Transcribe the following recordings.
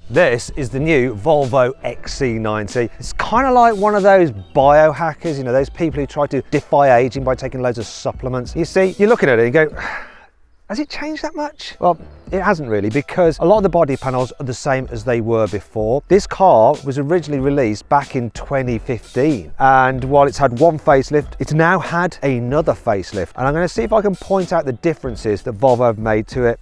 This is the new Volvo XC90. It's kind of like one of those biohackers, you know, those people who try to defy aging by taking loads of supplements. You see, you're looking at it and you go, has it changed that much? Well, it hasn't really, because a lot of the body panels are the same as they were before. This car was originally released back in 2015, and while it's had one facelift, it's now had another facelift. And I'm going to see if I can point out the differences that Volvo have made to it.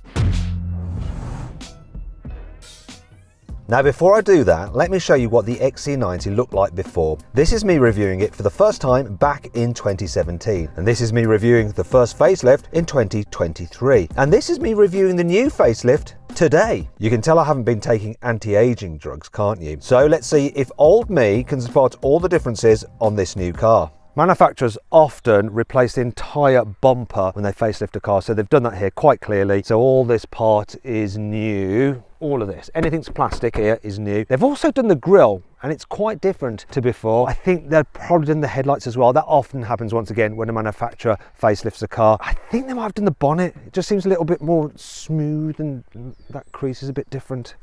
Now, before I do that, let me show you what the XC90 looked like before. This is me reviewing it for the first time back in 2017. And this is me reviewing the first facelift in 2023. And this is me reviewing the new facelift today. You can tell I haven't been taking anti-aging drugs, can't you? So let's see if old me can spot all the differences on this new car. Manufacturers often replace the entire bumper when they facelift a car, so they've done that here quite clearly. So all this part is new, all of this, anything's plastic here is new. They've also done the grille, and it's quite different to before. I think they've probably done the headlights as well. That often happens once again when a manufacturer facelifts a car. I think they might have done the bonnet. It just seems a little bit more smooth, and that crease is a bit different.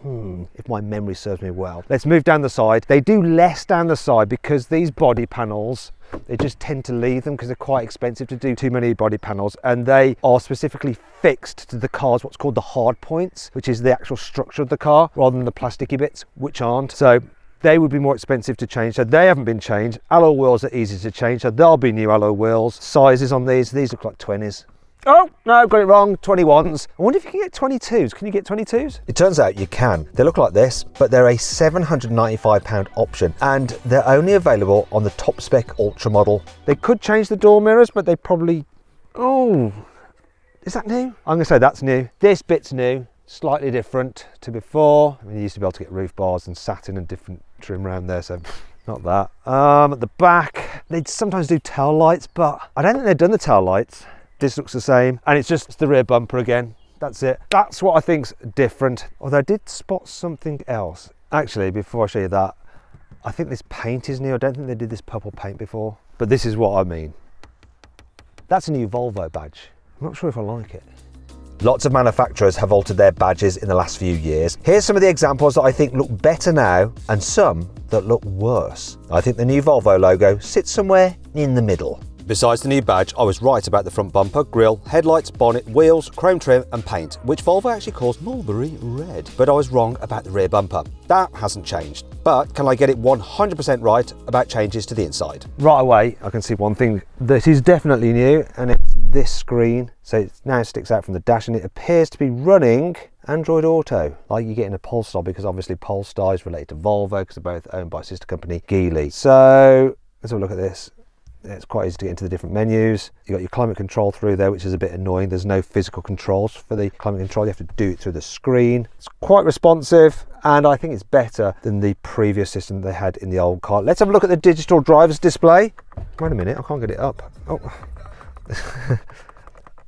If my memory serves me well. Let's move down the side. They do less down the side because these body panels, they just tend to leave them because they're quite expensive to do too many body panels, and they are specifically fixed to the car's what's called the hard points, which is the actual structure of the car, rather than the plasticky bits, which aren't. So they would be more expensive to change, so they haven't been changed. Alloy wheels are easy to change, so there'll be new alloy wheels. Sizes on these look like 20s. Oh, no, got it wrong, 21s. I wonder if you can get 22s. Can you get 22s? It turns out you can. They look like this, but they're a £795 option, and they're only available on the top spec Ultra model. They could change the door mirrors, but they probably... Oh, is that new? I'm gonna say that's new. This bit's new, slightly different to before. I mean, you used to be able to get roof bars and satin and different trim around there, so not that. At the back, they sometimes do tail lights, but I don't think they've done the tail lights. This looks the same, and it's just the rear bumper again. That's it. That's what I think's different. Although I did spot something else. Actually, before I show you that, I think this paint is new. I don't think they did this purple paint before, but this is what I mean. That's a new Volvo badge. I'm not sure if I like it. Lots of manufacturers have altered their badges in the last few years. Here's some of the examples that I think look better now, and some that look worse. I think the new Volvo logo sits somewhere in the middle. Besides the new badge, I was right about the front bumper, grille, headlights, bonnet, wheels, chrome trim and paint, which Volvo actually calls mulberry red. But I was wrong about the rear bumper. That hasn't changed. But can I get it 100% right about changes to the inside? Right away, I can see one thing that is definitely new, and it's this screen. So it now sticks out from the dash, and it appears to be running Android Auto, like you get in a Polestar, because obviously Polestar is related to Volvo because they're both owned by sister company Geely. So let's have a look at this. It's quite easy to get into the different menus. You've got your climate control through there, which is a bit annoying. There's no physical controls for the climate control. You have to do it through the screen. It's quite responsive, and I think it's better than the previous system they had in the old car. Let's have a look at the digital driver's display. Wait a minute, I can't get it up. Oh.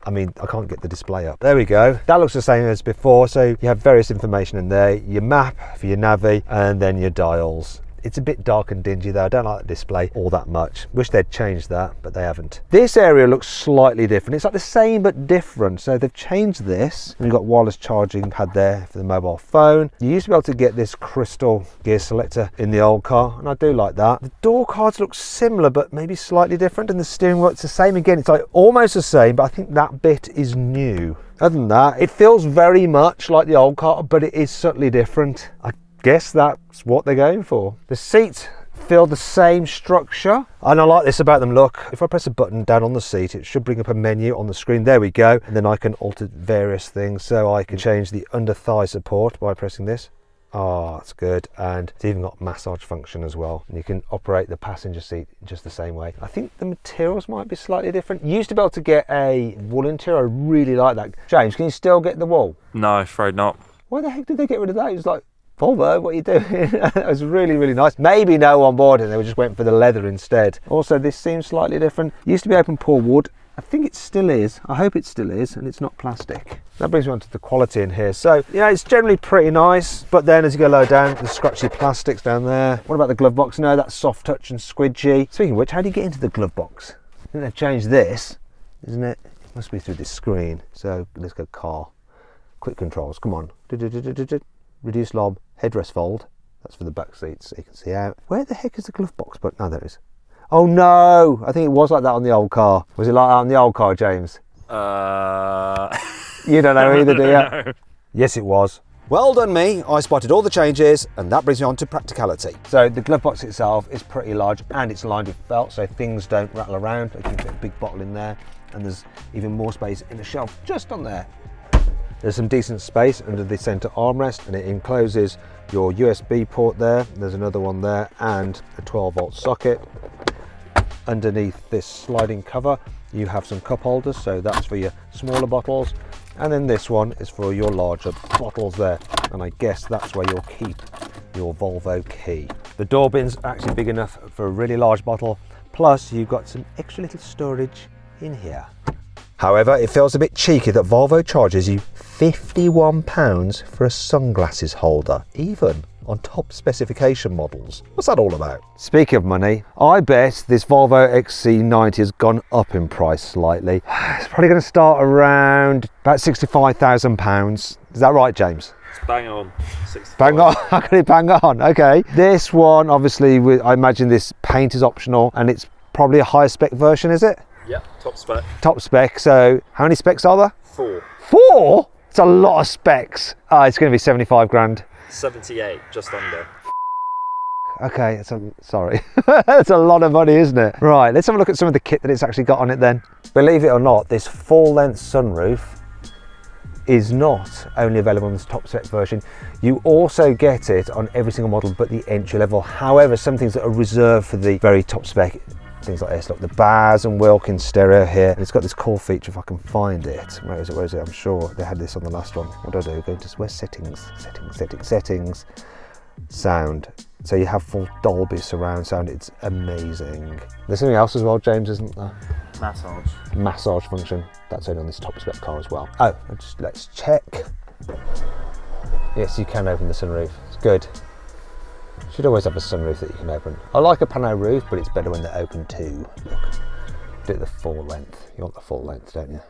I mean, I can't get the display up. There we go. That looks the same as before. So you have various information in there, your map for your navi, and then your dials. It's a bit dark and dingy though. I don't like the display all that much. Wish they'd changed that, but they haven't. This area looks slightly different. It's like the same but different. So they've changed this. We've got wireless charging pad there for the mobile phone. You used to be able to get this crystal gear selector in the old car, and I do like that. The door cards look similar, but maybe slightly different, and the steering wheel, it's the same again. It's like almost the same, but I think that bit is new. Other than that, it feels very much like the old car, but it is subtly different. I guess that's what they're going for. The seats feel the same structure, and I like this about them. Look, if I press a button down on the seat, it should bring up a menu on the screen. There we go. And then I can alter various things. So I can change the under thigh support by pressing this. Oh, that's good. And it's even got massage function as well. And you can operate the passenger seat just the same way. I think the materials might be slightly different. You used to be able to get a wool interior. I really like that. James, can you still get the wool? No, afraid not. Why the heck did they get rid of that? It was like, Volvo, what are you doing? That was really, really nice. Maybe no one bought it, they just went for the leather instead. Also, this seems slightly different. It used to be open pore wood. I think it still is. I hope it still is, and it's not plastic. That brings me on to the quality in here. So, yeah, it's generally pretty nice, but then as you go lower down, the scratchy plastics down there. What about the glove box? No, that's soft touch and squidgy. Speaking of which, how do you get into the glove box? I think they've changed this, isn't it? It must be through this screen. So let's go car. Quick controls, come on. Reduce lob, headrest fold. That's for the back seats, so you can see out. Where the heck is the glove box? But no, there it is. Oh no! I think it was like that on the old car. Was it like that on the old car, James? You don't know either, do you? No. Yes, it was. Well done me, I spotted all the changes, and that brings me on to practicality. So the glove box itself is pretty large and it's lined with felt, so things don't rattle around. You can fit a big bottle in there, and there's even more space in the shelf just on there. There's some decent space under the center armrest, and it encloses your USB port there. There's another one there and a 12-volt socket. Underneath this sliding cover, you have some cup holders, so that's for your smaller bottles. And then this one is for your larger bottles there. And I guess that's where you'll keep your Volvo key. The door bin's actually big enough for a really large bottle. Plus you've got some extra little storage in here. However, it feels a bit cheeky that Volvo charges you £51 for a sunglasses holder, even on top specification models. What's that all about? Speaking of money, I bet this Volvo XC90 has gone up in price slightly. It's probably going to start around about £65,000. Is that right, James? It's bang on. 65. Bang on. How can it bang on? Okay. This one, obviously, I imagine this paint is optional, and it's probably a higher spec version, is it? Yep, top spec. Top spec. So how many specs are there? 4. 4? It's a lot of specs. It's going to be 75 grand. 78, just under. Okay, sorry. That's a lot of money, isn't it? Right, let's have a look at some of the kit that it's actually got on it then. Believe it or not, this full-length sunroof is not only available on this top spec version. You also get it on every single model but the entry level. However, some things that are reserved for the very top spec, things like this, look, the Baz and Wilkins stereo here. And it's got this cool feature, if I can find it. Where is it? I'm sure they had this on the last one. What do I do? Go to where's settings, sound. So you have full Dolby surround sound. It's amazing. There's something else as well, James, isn't there? Massage function. That's only on this top spec car as well. Oh, let's check. Yes, you can open the sunroof. It's good. Should always have a sunroof that you can open. I like a pano roof, but it's better when they're open too. Look, do it the full length. You want the full length, don't you?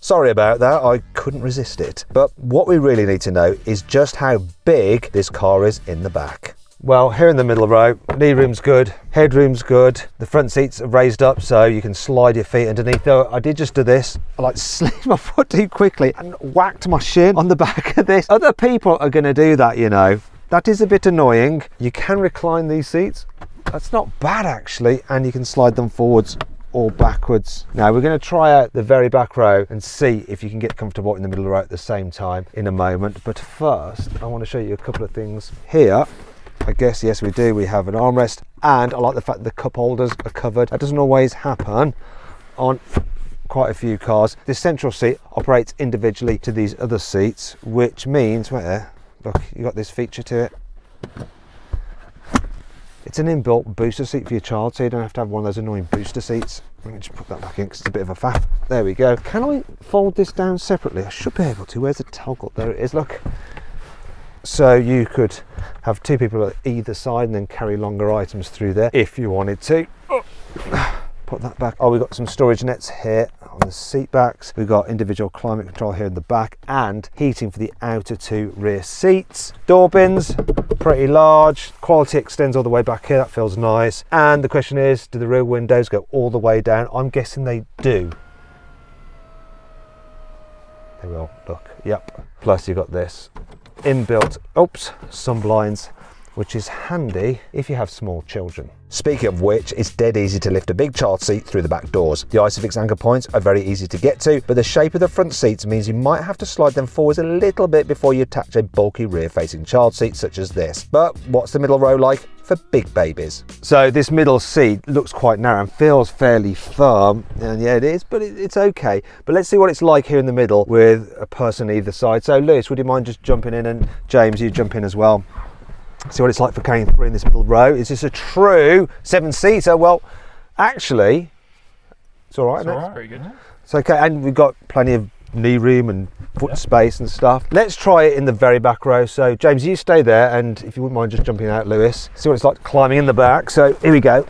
Sorry about that, I couldn't resist it. But what we really need to know is just how big this car is in the back. Well, here in the middle row, knee room's good, headroom's good. The front seats are raised up so you can slide your feet underneath. Though I did just do this, I slid my foot too quickly and whacked my shin on the back of this. Other people are gonna do that, you know. That is a bit annoying. You can recline these seats. That's not bad actually, and you can slide them forwards or backwards. Now we're going to try out the very back row and see if you can get comfortable in the middle row at the same time in a moment. But first, I want to show you a couple of things here. I guess, yes we do, we have an armrest, and I like the fact that the cup holders are covered. That doesn't always happen on quite a few cars. This central seat operates individually to these other seats, which means, right there, look, you got this feature to it. It's an inbuilt booster seat for your child, so you don't have to have one of those annoying booster seats. Let me just put that back in because it's a bit of a faff. There we go. Can I fold this down separately? I should be able to. Where's the toggle? There it is, look. So you could have 2 people at either side and then carry longer items through there if you wanted to. Put that back. Oh, we've got some storage nets here on the seat backs. We've got individual climate control here in the back and heating for the outer 2 rear seats. Door bins, pretty large. Quality extends all the way back here. That feels nice. And the question is, do the rear windows go all the way down? I'm guessing they do. They will, look, yep. Plus you've got this inbuilt, sun blinds, which is handy if you have small children. Speaking of which, it's dead easy to lift a big child seat through the back doors. The Isofix anchor points are very easy to get to, but the shape of the front seats means you might have to slide them forwards a little bit before you attach a bulky rear-facing child seat such as this. But what's the middle row like for big babies? So this middle seat looks quite narrow and feels fairly firm, and yeah it is, but it's okay. But let's see what it's like here in the middle with a person either side. So Lewis, would you mind just jumping in, and James, you jump in as well. See what it's like for carrying 3 in this middle row. Is this a true 7-seater? Well, actually, it's all right, isn't it? It's pretty good. It's okay, and we've got plenty of knee room and foot space and stuff. Let's try it in the very back row. So, James, you stay there, and if you wouldn't mind just jumping out, Lewis, see what it's like climbing in the back. So, here we go.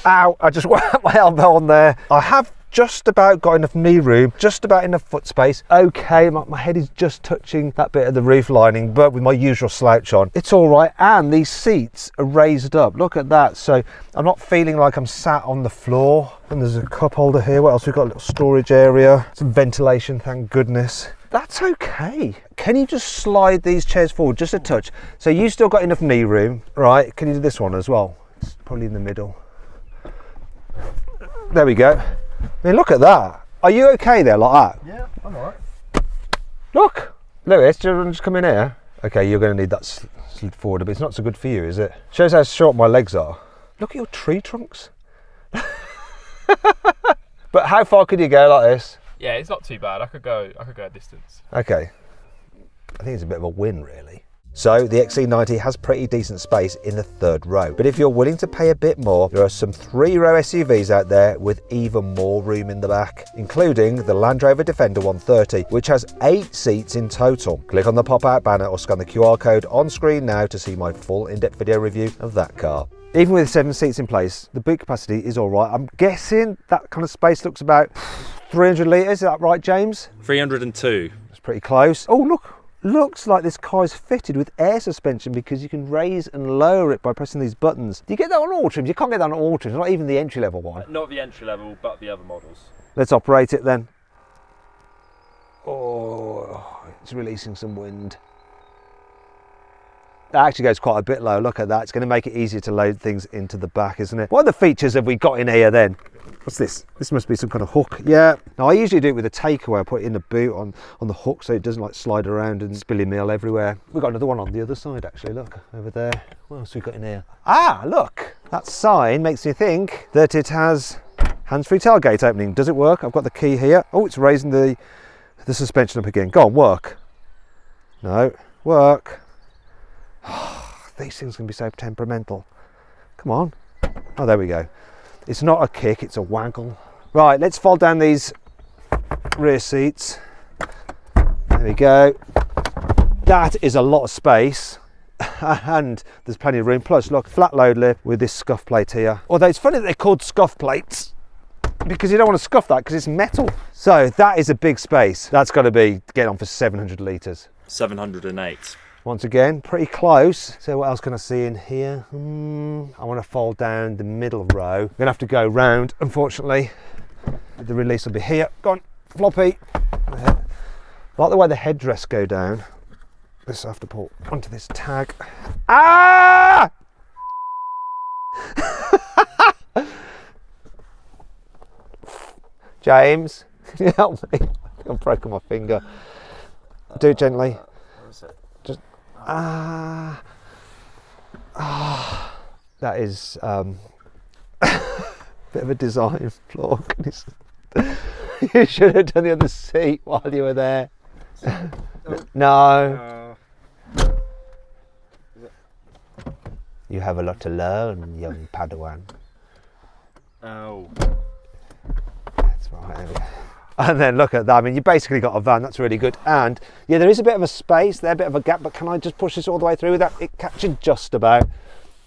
Ow, I just whacked my elbow on there. I have just about got enough knee room, just about enough foot space. Okay, my head is just touching that bit of the roof lining, but with my usual slouch on, it's all right. And these seats are raised up. Look at that. So I'm not feeling like I'm sat on the floor. And there's a cup holder here. What else? We've got a little storage area, some ventilation, thank goodness. That's okay. Can you just slide these chairs forward just a touch? So you still got enough knee room, right? Can you do this one as well? It's probably in the middle. There we go. I mean, look at that. Are you okay there like that? Yeah, I'm all right. Look, Lewis, do you want to just come in here? Okay, you're going to need that slid forward a bit. It's not so good for you, is it? Shows how short my legs are. Look at your tree trunks. But how far could you go like this? Yeah, it's not too bad. I could go a distance. Okay. I think it's a bit of a win, really. So the XC90 has pretty decent space in the third row, but if you're willing to pay a bit more, there are some 3-row SUVs out there with even more room in the back, including the Land Rover Defender 130, which has 8 seats in total. Click on the pop-out banner or scan the QR code on screen now to see my full in-depth video review of that car. Even with 7 seats in place, the boot capacity is all right. I'm guessing that kind of space looks about 300 litres, is that right, James? 302. It's pretty close. Oh, look. Looks like this car is fitted with air suspension because you can raise and lower it by pressing these buttons. Do you get that on all trims? You can't get that on all trims, not even the entry-level one. Not the entry level, but the other models. Let's operate it then. Oh, it's releasing some wind. That actually goes quite a bit low. Look at that. It's going to make it easier to load things into the back, isn't it? What other features have we got in here then? What's this? This must be some kind of hook. Yeah. Now I usually do it with a takeaway. I put it in the boot on the hook so it doesn't like slide around and spilling meal everywhere. We've got another one on the other side actually. Look over there. What else have we got in here? Ah, look. That sign makes me think that it has hands-free tailgate opening. Does it work? I've got the key here. Oh, it's raising the suspension up again. Go on, work. No, work. These things can be so temperamental. Come on. Oh, there we go. It's not a kick, it's a waggle. Right, let's fold down these rear seats. There we go. That is a lot of space. And there's plenty of room. Plus, look, flat load lift with this scuff plate here. Although it's funny that they're called scuff plates because you don't want to scuff that because it's metal. So that is a big space. That's got to be getting on for 700 litres. 708. Once again, pretty close. So what else can I see in here? I want to fold down the middle row. I'm going to have to go round, unfortunately. The release will be here. Go on, floppy. I like the way the headrests go down. This I have to pull onto this tag. Ah! James, can you help me? I've broken my finger. Do it gently. What is it? Just that is bit of a design flaw. You should have done the other seat while you were there. No. You have a lot to learn, young Padawan. Oh. That's right. And then look at that. I mean, you basically got a van. That's really good. And yeah, there is a bit of a space there, a bit of a gap. But can I just push this all the way through with that? It catches just about.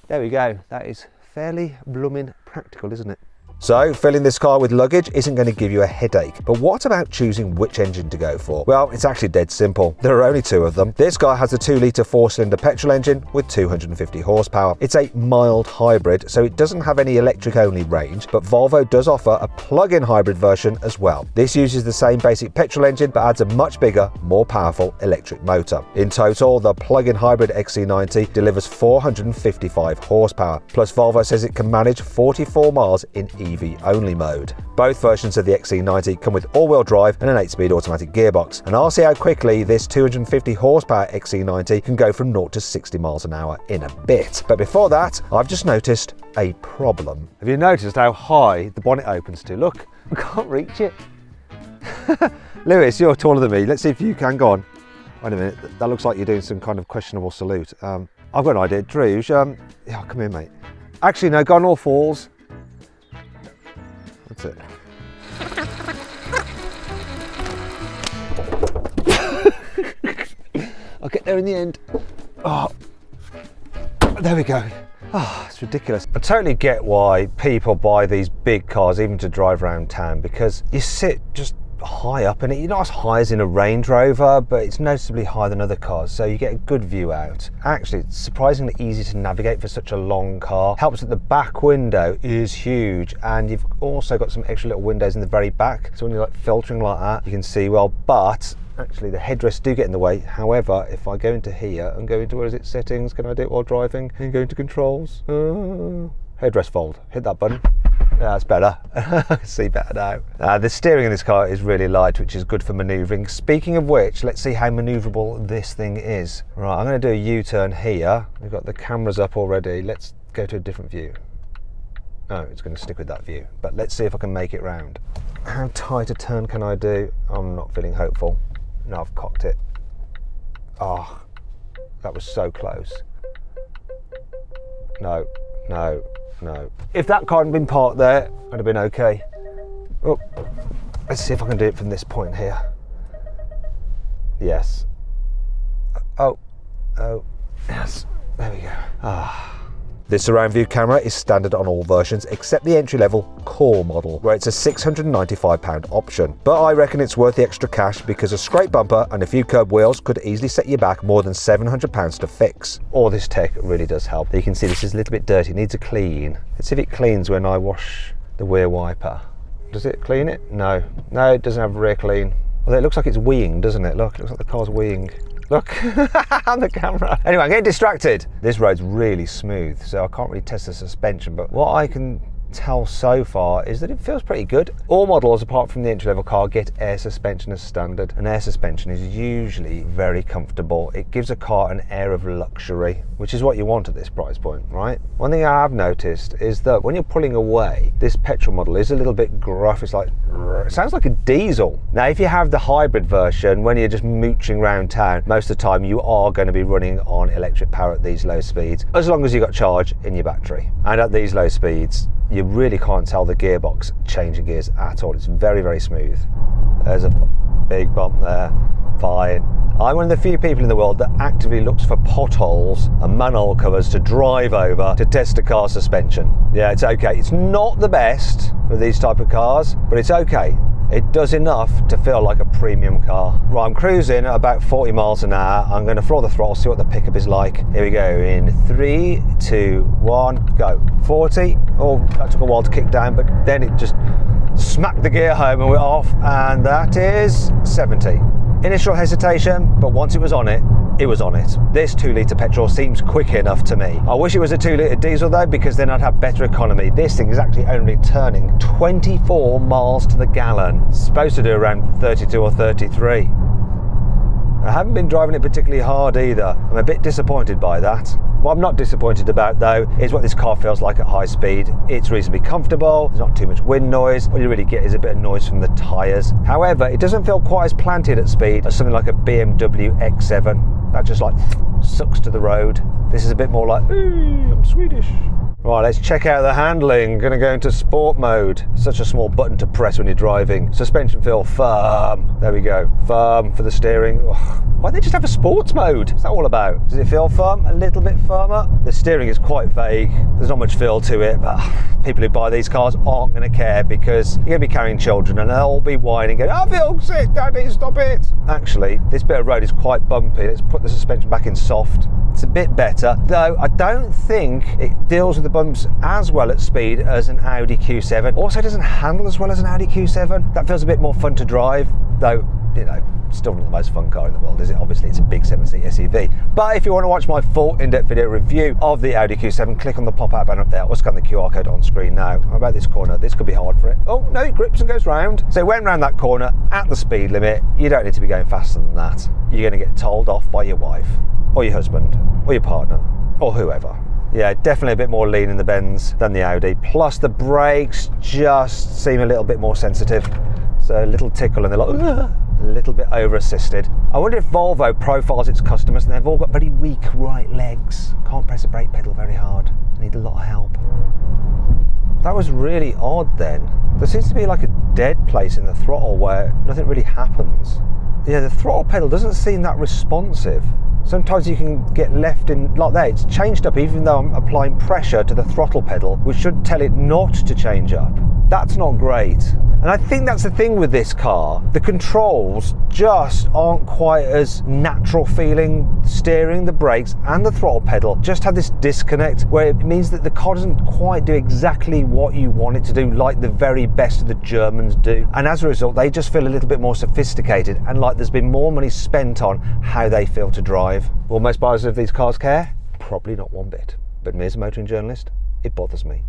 There we go. That is fairly blooming practical, isn't it? So, filling this car with luggage isn't going to give you a headache. But what about choosing which engine to go for? Well, it's actually dead simple. There are only 2 of them. This guy has a 2-litre 4-cylinder petrol engine with 250 horsepower. It's a mild hybrid, so it doesn't have any electric-only range, but Volvo does offer a plug-in hybrid version as well. This uses the same basic petrol engine, but adds a much bigger, more powerful electric motor. In total, the plug-in hybrid XC90 delivers 455 horsepower. Plus, Volvo says it can manage 44 miles in EV-only mode. Both versions of the XC90 come with all-wheel drive and an 8-speed automatic gearbox, and I'll see how quickly this 250 horsepower XC90 can go from 0 to 60 miles an hour in a bit. But before that, I've just noticed a problem. Have you noticed how high the bonnet opens to? Look, I can't reach it. Lewis, you're taller than me. Let's see if you can. Go on. Wait a minute, that looks like you're doing some kind of questionable salute. I've got an idea. Druge, yeah, come here, mate. Actually, no, go on all fours. That's it. I'll get there in the end. Oh, there we go. It's ridiculous. I totally get why people buy these big cars even to drive around town, because you sit just high up in it. You're not as high as in a Range Rover, but it's noticeably higher than other cars, so you get a good view out. Actually, it's surprisingly easy to navigate for such a long car. Helps that the back window is huge, and you've also got some extra little windows in the very back, so when you're like filtering like that, you can see well. But actually the headrests do get in the way. However, if I go into here and go into, where is it, settings, can I do it while driving, and go into controls, headrest fold, hit that button. Yeah, that's better. I can see better now. The steering in this car is really light, which is good for manoeuvring. Speaking of which, let's see how manoeuvrable this thing is. Right, I'm going to do a U-turn here. We've got the cameras up already. Let's go to a different view. Oh, it's going to stick with that view. But let's see if I can make it round. How tight a turn can I do? I'm not feeling hopeful. No, I've cocked it. Oh, that was so close. No, no. No. If that car hadn't been parked there, I'd have been okay. Oh, let's see if I can do it from this point here. Yes. Oh, yes. There we go. This surround view camera is standard on all versions except the entry-level Core model, where it's a £695 option. But I reckon it's worth the extra cash because a scrape bumper and a few curb wheels could easily set you back more than £700 to fix. All this tech really does help. You can see this is a little bit dirty, it needs a clean. Let's see if it cleans when I wash the rear wiper. Does it clean it? No. No, it doesn't have rear clean. Although it looks like it's weeing, doesn't it? Look, it looks like the car's weeing. Look, on the camera. Anyway, I'm getting distracted. This road's really smooth, so I can't really test the suspension, but what I can tell so far is that it feels pretty good. All models, apart from the entry-level car, get air suspension as standard, and air suspension is usually very comfortable. It gives a car an air of luxury, which is what you want at this price point, right? One thing I have noticed is that when you're pulling away, this petrol model is a little bit gruff. It's like, it sounds like a diesel. Now, if you have the hybrid version, when you're just mooching around town, most of the time you are going to be running on electric power at these low speeds, as long as you've got charge in your battery. And at these low speeds, you really can't tell the gearbox changing gears at all. It's very, very smooth. There's a big bump there. Fine. I'm one of the few people in the world that actively looks for potholes and manhole covers to drive over to test a car's suspension. Yeah, it's okay. It's not the best for these type of cars, but it's okay. It does enough to feel like a premium car. Right, I'm cruising at about 40 miles an hour. I'm going to floor the throttle, see what the pickup is like. Here we go, in 3, 2, 1, go. 40. Oh, that took a while to kick down, but then it just smacked the gear home and we're off, and that is 70. Initial hesitation, but once it was on it, it was on it. This 2-litre petrol seems quick enough to me. I wish it was a 2-litre diesel though, because then I'd have better economy. This thing is actually only turning 24 miles to the gallon. It's supposed to do around 32 or 33. I haven't been driving it particularly hard either. I'm a bit disappointed by that. What I'm not disappointed about though is what this car feels like at high speed. It's reasonably comfortable, there's not too much wind noise. All you really get is a bit of noise from the tyres. However, it doesn't feel quite as planted at speed as something like a BMW X7. That just like sucks to the road. This is a bit more like, ooh, I'm Swedish. Right, let's check out the handling. Gonna go into sport mode. Such a small button to press when you're driving. Suspension feel firm. There we go. Firm for the steering. Ugh. Why don't they just have a sports mode? What's that all about? Does it feel firm? A little bit firmer? The steering is quite vague. There's not much feel to it, but people who buy these cars aren't going to care because you're going to be carrying children and they'll all be whining, going, I feel sick, Daddy, stop it. Actually, this bit of road is quite bumpy. Let's put the suspension back in soft. It's a bit better, though I don't think it deals with the bumps as well at speed as an Audi Q7. Also, it doesn't handle as well as an Audi Q7. That feels a bit more fun to drive, though, you know, still not the most fun car in the world, is it? Obviously, it's a big 7-seat SUV. But if you want to watch my full in-depth video review of the Audi Q7, click on the pop-out banner up there or scan the QR code on screen now. How about this corner? This could be hard for it. Oh, no, it grips and goes round. So it went round that corner at the speed limit. You don't need to be going faster than that. You're going to get told off by your wife or your husband or your partner or whoever. Yeah, definitely a bit more lean in the bends than the Audi. Plus the brakes just seem a little bit more sensitive. So a little tickle and they're like, ugh. A little bit over-assisted. I wonder if Volvo profiles its customers and they've all got very weak right legs. Can't press the brake pedal very hard. Need a lot of help. That was really odd then. There seems to be like a dead place in the throttle where nothing really happens. Yeah, the throttle pedal doesn't seem that responsive. Sometimes you can get left in like that. It's changed up even though I'm applying pressure to the throttle pedal, which should tell it not to change up. That's not great. And I think that's the thing with this car. The controls just aren't quite as natural feeling. Steering, the brakes and the throttle pedal just have this disconnect where it means that the car doesn't quite do exactly what you want it to do, like the very best of the Germans do. And as a result, they just feel a little bit more sophisticated and like there's been more money spent on how they feel to drive. Will most buyers of these cars care? Probably not one bit. But me as a motoring journalist, it bothers me.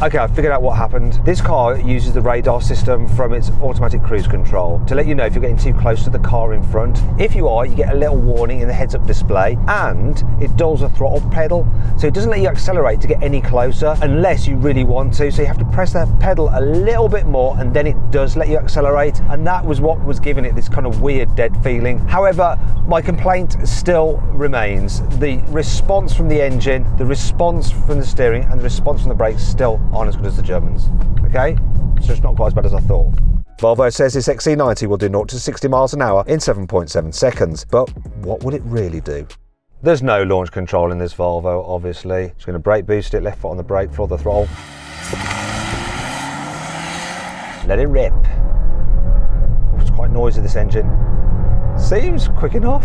Okay, I figured out what happened. This car uses the radar system from its automatic cruise control to let you know if you're getting too close to the car in front. If you are, you get a little warning in the heads-up display, and it dulls the throttle pedal, so it doesn't let you accelerate to get any closer unless you really want to, so you have to press the pedal a little bit more and then it does let you accelerate, and that was what was giving it this kind of weird dead feeling. However, my complaint still remains. The response from the engine, the response from the steering and the response from the brakes still aren't as good as the Germans. Okay, so it's not quite as bad as I thought. Volvo says this XC90 will do 0 to 60 miles an hour in 7.7 seconds, but what would it really do? There's no launch control in this Volvo, obviously. Just going to brake boost it, left foot on the brake, for the throttle. Let it rip. Oh, it's quite noisy, this engine. Seems quick enough.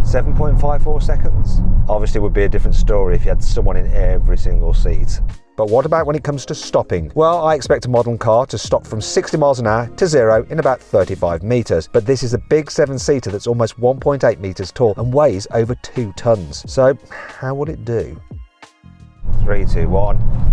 7.54 seconds. Obviously it would be a different story if you had someone in every single seat. But what about when it comes to stopping? Well, I expect a modern car to stop from 60 miles an hour to 0 in about 35 metres. But this is a big 7-seater that's almost 1.8 metres tall and weighs over 2 tonnes. So how would it do? 3, 2, 1.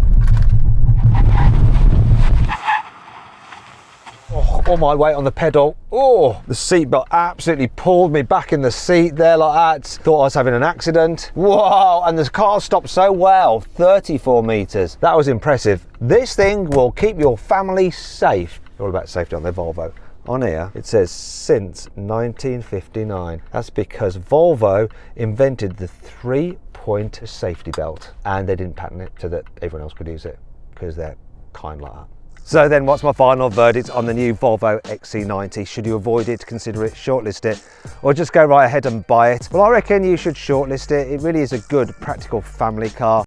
Oh, all my weight on the pedal. Oh, the seatbelt absolutely pulled me back in the seat there like that. Thought I was having an accident. Whoa, and the car stopped so well, 34 metres. That was impressive. This thing will keep your family safe. They're all about safety on their Volvo. On here, it says since 1959. That's because Volvo invented the 3-point safety belt and they didn't patent it so that everyone else could use it because they're kind like that. So then what's my final verdict on the new Volvo XC90? Should you avoid it, consider it, shortlist it, or just go right ahead and buy it? Well, I reckon you should shortlist it. It really is a good practical family car.